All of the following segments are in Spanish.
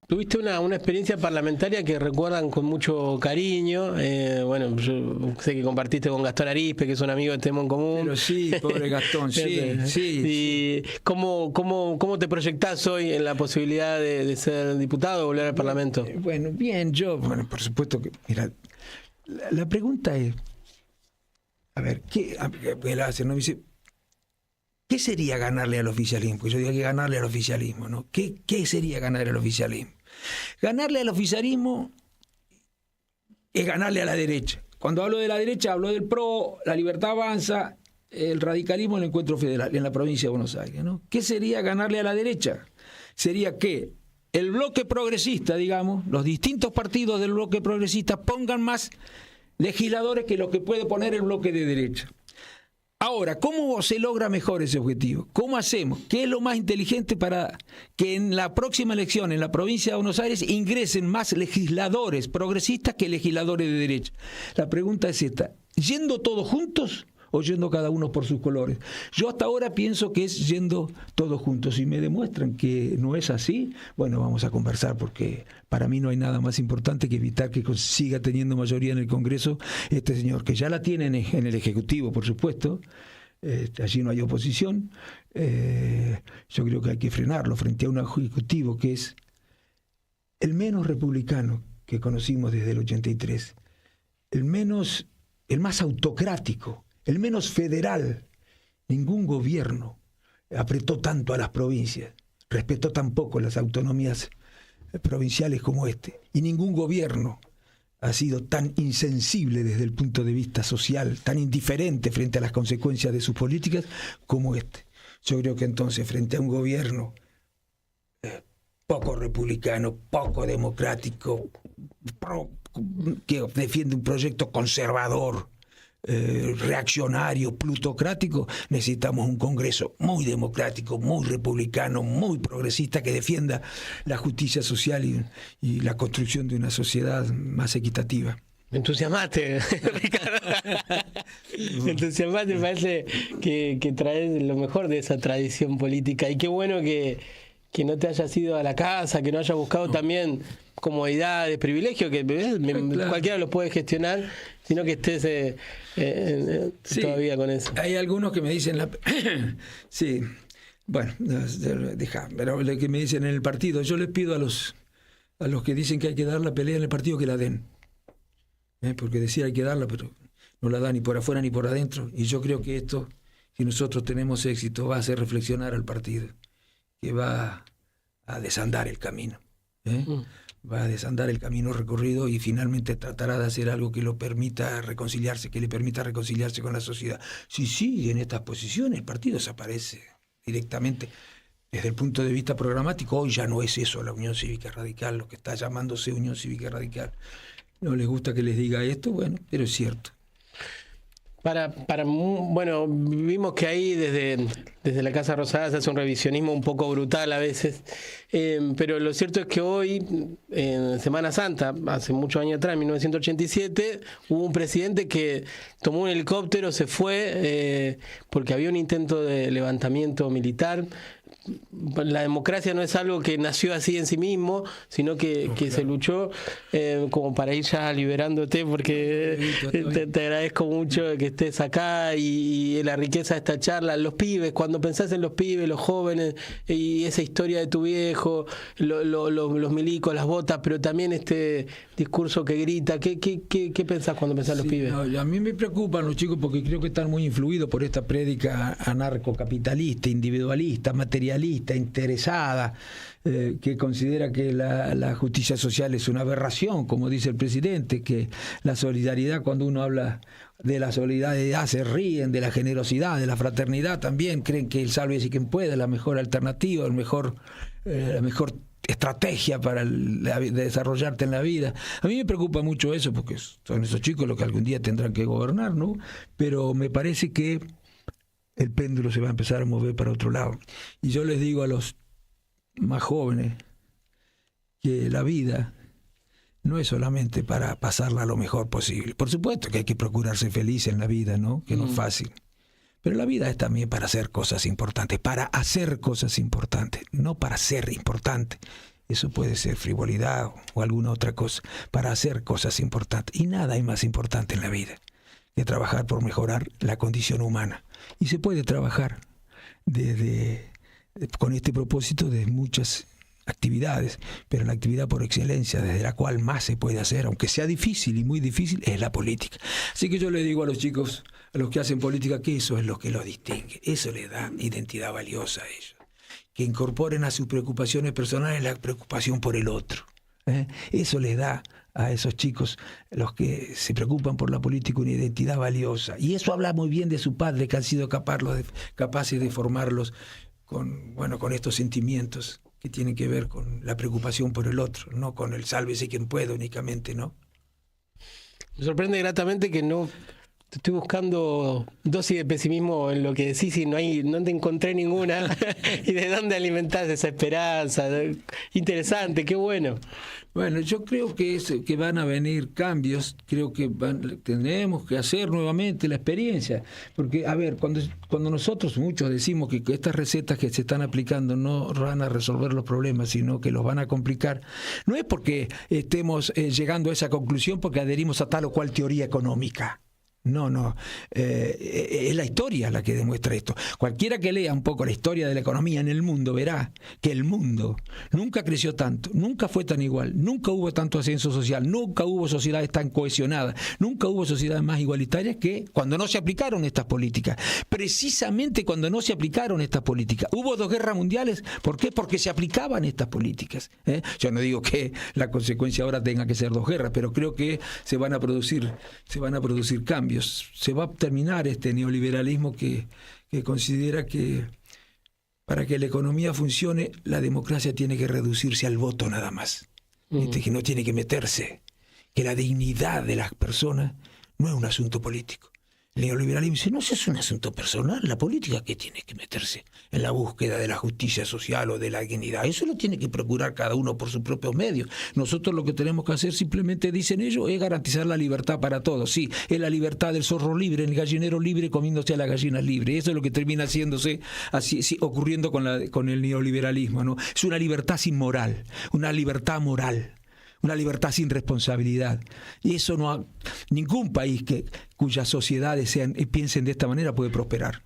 Tuviste una experiencia parlamentaria que recuerdan con mucho cariño. Bueno, yo sé que compartiste con Gastón Arizpe, que es un amigo que tenemos en común. Pero sí, pobre Gastón, sí. ¿Y cómo te proyectás hoy en la posibilidad de ser diputado o volver al Parlamento? Bueno, bien, por supuesto que, mira, la pregunta es, a ver, ¿no? Dice, ¿qué sería ganarle al oficialismo? Porque yo digo que ganarle al oficialismo, ¿no? ¿Qué sería ganarle al oficialismo? Ganarle al oficialismo es ganarle a la derecha. Cuando hablo de la derecha, hablo del PRO, la Libertad Avanza, el radicalismo, el Encuentro Federal, en la provincia de Buenos Aires, ¿no? ¿Qué sería ganarle a la derecha? Sería que el bloque progresista, digamos, los distintos partidos del bloque progresista pongan más legisladores que los que puede poner el bloque de derecha. Ahora, ¿cómo se logra mejor ese objetivo? ¿Cómo hacemos? ¿Qué es lo más inteligente para que en la próxima elección en la provincia de Buenos Aires ingresen más legisladores progresistas que legisladores de derecha? La pregunta es esta: ¿yendo todos juntos o yendo cada uno por sus colores? Yo hasta ahora pienso que es yendo todos juntos. Si me demuestran que no es así, bueno, vamos a conversar, porque para mí no hay nada más importante que evitar que siga teniendo mayoría en el Congreso este señor, que ya la tiene en el Ejecutivo, por supuesto. Allí no hay oposición. Yo creo que hay que frenarlo frente a un Ejecutivo que es el menos republicano que conocimos desde el 83, el más autocrático, el menos federal. Ningún gobierno apretó tanto a las provincias, respetó tan poco las autonomías provinciales como este, y ningún gobierno ha sido tan insensible desde el punto de vista social, tan indiferente frente a las consecuencias de sus políticas como este. Yo creo que entonces, frente a un gobierno poco republicano, poco democrático, que defiende un proyecto conservador, reaccionario, plutocrático, necesitamos un Congreso muy democrático, muy republicano, muy progresista, que defienda la justicia social y la construcción de una sociedad más equitativa. Me entusiasmaste, Ricardo. Me entusiasmaste, me parece que traes lo mejor de esa tradición política. Y qué bueno que no te hayas ido a la casa, que no hayas buscado también comodidades, privilegios, que claro, cualquiera los puede gestionar, sino que estés todavía con eso. Hay algunos que me dicen, sí, bueno, deja, pero lo que me dicen en el partido, yo les pido a los que dicen que hay que dar la pelea en el partido que la den, porque decir hay que darla, pero no la dan ni por afuera ni por adentro, y yo creo que esto, si nosotros tenemos éxito, va a hacer reflexionar al partido, que va a desandar el camino, va a desandar el camino recorrido y finalmente tratará de hacer algo que lo permita reconciliarse, que le permita reconciliarse con la sociedad. Si sigue en estas posiciones, el partido desaparece directamente. Desde el punto de vista programático, hoy ya no es eso la Unión Cívica Radical, lo que está llamándose Unión Cívica Radical. No les gusta que les diga esto, bueno, pero es cierto. Bueno, vimos que ahí desde la Casa Rosada se hace un revisionismo un poco brutal a veces, pero lo cierto es que hoy, en Semana Santa, hace muchos años atrás, en 1987, hubo un presidente que tomó un helicóptero, se fue, porque había un intento de levantamiento militar. La democracia no es algo que nació así en sí mismo, sino que se luchó, como para ir ya liberándote, porque te agradezco mucho que estés acá y la riqueza de esta charla. Los pibes, cuando pensás en los pibes, los jóvenes y esa historia de tu viejo, los milicos, las botas, pero también este discurso que grita, ¿qué pensás cuando pensás en los pibes? No, a mí me preocupan los chicos porque creo que están muy influidos por esta prédica anarcocapitalista, individualista, materialista, interesada, que considera que la justicia social es una aberración, como dice el presidente, que la solidaridad, cuando uno habla de la solidaridad se ríen, de la generosidad, de la fraternidad también, creen que el sálvese quien pueda, la mejor alternativa, la mejor estrategia para desarrollarte en la vida. A mí me preocupa mucho eso, porque son esos chicos los que algún día tendrán que gobernar, ¿no? Pero me parece que el péndulo se va a empezar a mover para otro lado. Y yo les digo a los más jóvenes que la vida no es solamente para pasarla lo mejor posible. Por supuesto que hay que procurar ser feliz en la vida, ¿no? Que no es fácil. Pero la vida es también para hacer cosas importantes, para hacer cosas importantes, no para ser importante. eso puede ser frivolidad o alguna otra cosa, para hacer cosas importantes. Y nada hay más importante en la vida que trabajar por mejorar la condición humana. Y se puede trabajar con este propósito de muchas actividades, pero la actividad por excelencia, desde la cual más se puede hacer, aunque sea difícil y muy difícil, es la política. Así que yo le digo a los chicos, a los que hacen política, que eso es lo que los distingue, eso les da identidad valiosa a ellos, que incorporen a sus preocupaciones personales la preocupación por el otro. Eso les da a esos chicos, los que se preocupan por la política, una identidad valiosa. Y eso habla muy bien de su padre, que han sido capaces de formarlos con estos sentimientos que tienen que ver con la preocupación por el otro, no con el sálvese quien pueda únicamente, ¿no? Me sorprende gratamente que no estoy buscando dosis de pesimismo en lo que decís y no te encontré ninguna. ¿Y de dónde alimentás esa esperanza? Interesante, qué bueno. Bueno, yo creo que van a venir cambios, creo que tenemos que hacer nuevamente la experiencia, porque, a ver, cuando nosotros muchos decimos que estas recetas que se están aplicando no van a resolver los problemas, sino que los van a complicar, no es porque estemos llegando a esa conclusión porque adherimos a tal o cual teoría económica. No, es la historia la que demuestra esto. Cualquiera que lea un poco la historia de la economía en el mundo verá que el mundo nunca creció tanto, nunca fue tan igual, nunca hubo tanto ascenso social, nunca hubo sociedades tan cohesionadas, nunca hubo sociedades más igualitarias que cuando no se aplicaron estas políticas. Precisamente cuando no se aplicaron estas políticas. Hubo 2 guerras mundiales, ¿por qué? Porque se aplicaban estas políticas. Yo no digo que la consecuencia ahora tenga que ser 2 guerras, pero creo que se van a producir cambios. Se va a terminar este neoliberalismo que considera que para que la economía funcione, la democracia tiene que reducirse al voto nada más. Que no tiene que meterse, que la dignidad de las personas no es un asunto político. El neoliberalismo dice, no, eso es un asunto personal, la política que tiene que meterse en la búsqueda de la justicia social o de la dignidad, eso lo tiene que procurar cada uno por sus propios medios. Nosotros lo que tenemos que hacer, simplemente dicen ellos, es garantizar la libertad para todos. Sí, es la libertad del zorro libre, el gallinero libre comiéndose a las gallinas libres. Eso es lo que termina haciéndose así, ocurriendo con el neoliberalismo, ¿no? Es una libertad sin moral, una libertad moral. Una libertad sin responsabilidad. Y eso ningún país cuyas sociedades piensen de esta manera puede prosperar.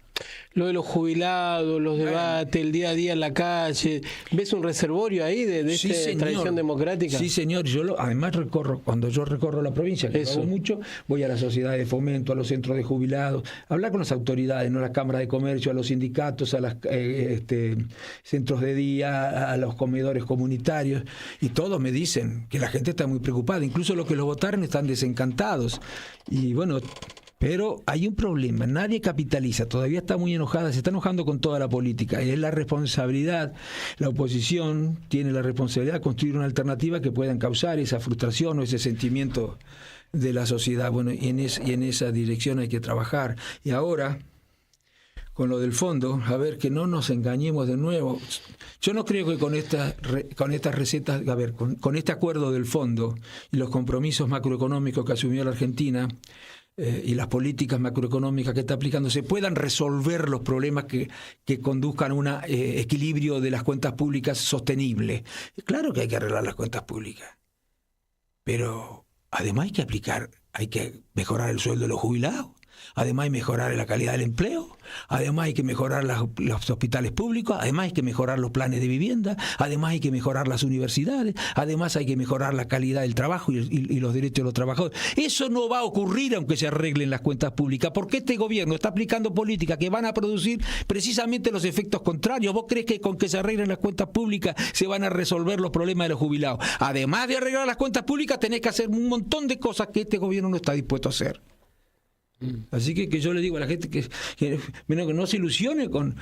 Lo de los jubilados, los debates, el día a día en la calle, ¿ves un reservorio ahí de sí, esta tradición democrática? Sí, señor. Además cuando yo recorro la provincia, que lo hago mucho, voy a las sociedades de fomento, a los centros de jubilados, a hablar con las autoridades, no a las cámaras de comercio, a los sindicatos, a los centros de día, a los comedores comunitarios, y todos me dicen que la gente está muy preocupada, incluso los que los votaron están desencantados. Y bueno, pero hay un problema, nadie capitaliza, todavía está muy enojada, se está enojando con toda la política, es la responsabilidad, la oposición tiene la responsabilidad de construir una alternativa que pueda causar esa frustración o ese sentimiento de la sociedad. Bueno, y en esa dirección hay que trabajar. Y ahora, con lo del fondo, a ver, que no nos engañemos de nuevo. Yo no creo que con estas recetas, a ver, con este acuerdo del fondo y los compromisos macroeconómicos que asumió la Argentina, y las políticas macroeconómicas que está aplicando se puedan resolver los problemas que conduzcan a un equilibrio de las cuentas públicas sostenible. Claro que hay que arreglar las cuentas públicas, pero además hay que mejorar el sueldo de los jubilados, además hay que mejorar la calidad del empleo, además hay que mejorar los hospitales públicos, además hay que mejorar los planes de vivienda, además hay que mejorar las universidades, además hay que mejorar la calidad del trabajo y los derechos de los trabajadores. Eso no va a ocurrir aunque se arreglen las cuentas públicas, porque este gobierno está aplicando políticas que van a producir precisamente los efectos contrarios. ¿Vos crees que con que se arreglen las cuentas públicas se van a resolver los problemas de los jubilados? Además de arreglar las cuentas públicas, tenés que hacer un montón de cosas que este gobierno no está dispuesto a hacer. Así que yo le digo a la gente que no se ilusione con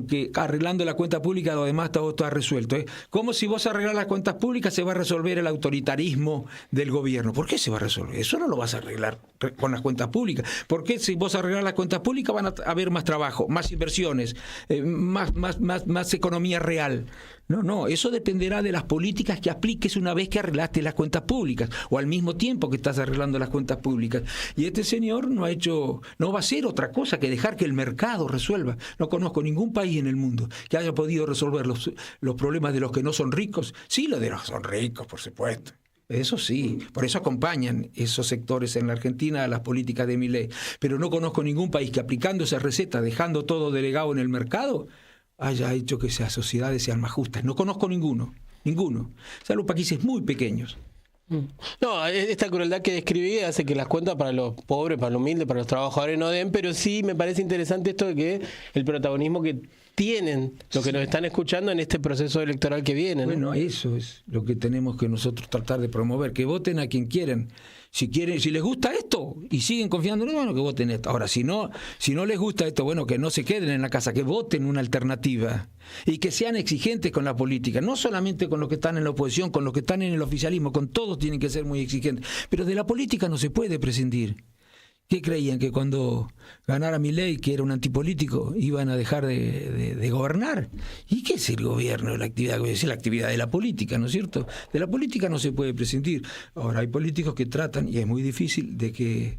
que arreglando la cuenta pública lo demás todo está resuelto. Como si vos arreglás las cuentas públicas se va a resolver el autoritarismo del gobierno. ¿Por qué se va a resolver? Eso no lo vas a arreglar con las cuentas públicas. ¿Por qué si vos arreglás las cuentas públicas van a haber más trabajo, más inversiones, más economía real? No, eso dependerá de las políticas que apliques una vez que arreglaste las cuentas públicas o al mismo tiempo que estás arreglando las cuentas públicas. Y este señor no va a hacer otra cosa que dejar que el mercado resuelva. No conozco ningún país en el mundo que haya podido resolver los problemas de los que no son ricos. Sí, los de los que son ricos, por supuesto. Eso sí, por eso acompañan esos sectores en la Argentina a las políticas de Milei. Pero no conozco ningún país que aplicando esa receta, dejando todo delegado en el mercado, haya hecho que esas sociedades sean más justas. No conozco ninguno, salvo países muy pequeños. No, esta crueldad que describí hace que las cuentas para los pobres, para los humildes, para los trabajadores no den, pero sí me parece interesante esto de que el protagonismo que tienen los que nos están escuchando en este proceso electoral que viene, ¿no? Bueno, eso es lo que tenemos que nosotros tratar de promover, que voten a quien quieran. Si les gusta esto y siguen confiando en eso, bueno, que voten esto. Ahora, si no les gusta esto, bueno, que no se queden en la casa, que voten una alternativa y que sean exigentes con la política, no solamente con los que están en la oposición, con los que están en el oficialismo, con todos tienen que ser muy exigentes. Pero de la política no se puede prescindir. ¿Qué creían? ¿Que cuando ganara Milei, que era un antipolítico, iban a dejar de gobernar? ¿Y qué es el gobierno? La actividad de la política, ¿no es cierto? De la política no se puede prescindir. Ahora, hay políticos que tratan, y es muy difícil, de que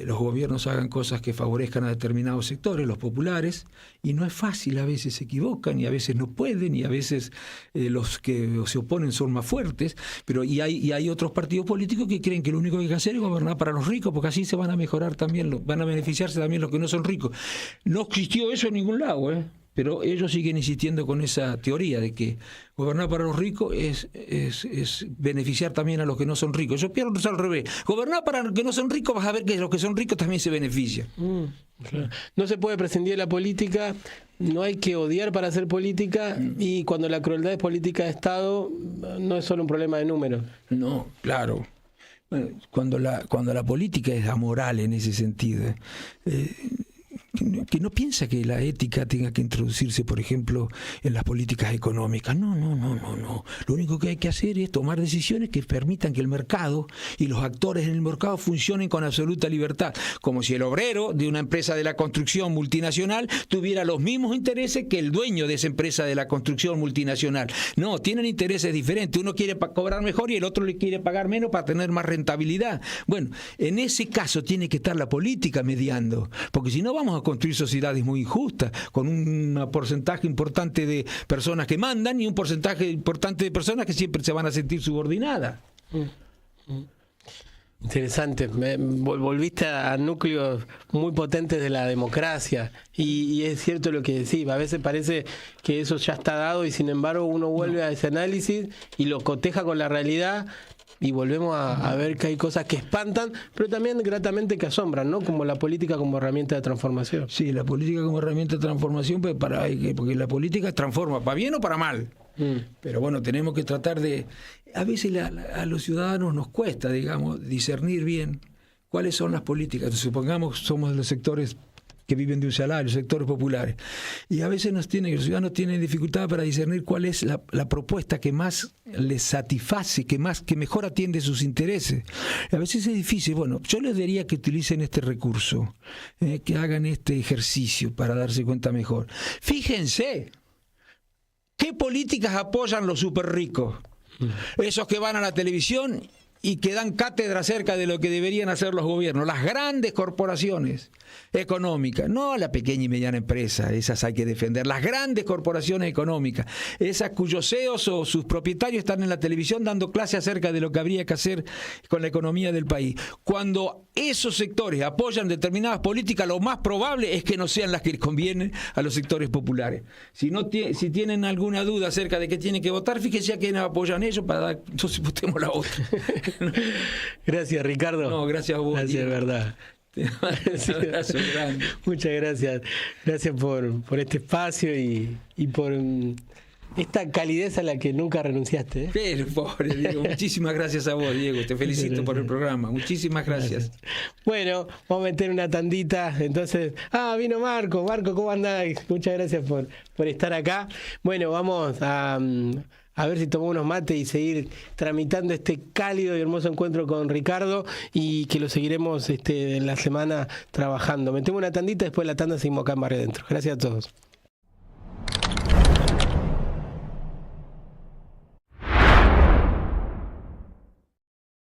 los gobiernos hagan cosas que favorezcan a determinados sectores, los populares, y no es fácil, a veces se equivocan y a veces no pueden y a veces los que se oponen son más fuertes, pero y hay otros partidos políticos que creen que lo único que hay que hacer es gobernar para los ricos, porque así se van a mejorar también, van a beneficiarse también los que no son ricos. No existió eso en ningún lado, pero ellos siguen insistiendo con esa teoría de que gobernar para los ricos es beneficiar también a los que no son ricos. Yo pienso al revés. Gobernar para los que no son ricos, vas a ver que los que son ricos también se benefician. Claro. No se puede prescindir de la política, no hay que odiar para hacer política, y cuando la crueldad es política de Estado, no es solo un problema de números. No, claro. Bueno, cuando la política es amoral en ese sentido, que no piensa que la ética tenga que introducirse, por ejemplo, en las políticas económicas. No. Lo único que hay que hacer es tomar decisiones que permitan que el mercado y los actores en el mercado funcionen con absoluta libertad. Como si el obrero de una empresa de la construcción multinacional tuviera los mismos intereses que el dueño de esa empresa de la construcción multinacional. No, tienen intereses diferentes. Uno quiere cobrar mejor y el otro le quiere pagar menos para tener más rentabilidad. Bueno, en ese caso tiene que estar la política mediando, porque si no vamos a construir sociedades muy injustas, con un porcentaje importante de personas que mandan y un porcentaje importante de personas que siempre se van a sentir subordinadas. Interesante, volviste a núcleos muy potentes de la democracia y es cierto lo que decís, a veces parece que eso ya está dado y sin embargo uno vuelve a ese análisis y lo coteja con la realidad y volvemos a ver que hay cosas que espantan, pero también gratamente que asombran, ¿no? Como la política como herramienta de transformación. Sí, la política como herramienta de transformación, pues porque la política transforma, para bien o para mal. Pero bueno, tenemos que tratar de... A veces a los ciudadanos nos cuesta, digamos, discernir bien cuáles son las políticas. Supongamos somos de los sectores que viven de un salario, sectores populares. Y a veces los ciudadanos tienen dificultad para discernir cuál es la propuesta que más les satisface, que mejor atiende sus intereses. A veces es difícil. Bueno, yo les diría que utilicen este recurso, que hagan este ejercicio para darse cuenta mejor. Fíjense, ¿qué políticas apoyan los súper ricos? Esos que van a la televisión y que dan cátedra acerca de lo que deberían hacer los gobiernos, las grandes corporaciones económicas, no la pequeña y mediana empresa, esas hay que defender, las grandes corporaciones económicas, esas cuyos CEOs o sus propietarios están en la televisión dando clase acerca de lo que habría que hacer con la economía del país. Cuando esos sectores apoyan determinadas políticas, lo más probable es que no sean las que les convienen a los sectores populares. Si tienen alguna duda acerca de que tienen que votar, fíjense a quiénes apoyan ellos para dar, entonces votemos la otra. Gracias, Ricardo. No, gracias a vos. Gracias, de verdad. Un abrazo grande. Muchas gracias. Gracias por este espacio y por esta calidez a la que nunca renunciaste. Pero, pobre Diego, muchísimas gracias a vos, Diego. Te felicito por el programa. Muchísimas gracias. Bueno, vamos a meter una tandita. Entonces, vino Marco. Marco, ¿cómo andás? Muchas gracias por estar acá. Bueno, vamos a ver si tomamos unos mates y seguir tramitando este cálido y hermoso encuentro con Ricardo y que lo seguiremos en la semana trabajando. Metemos una tandita, después de la tanda seguimos acá en Barrio Adentro. Gracias a todos.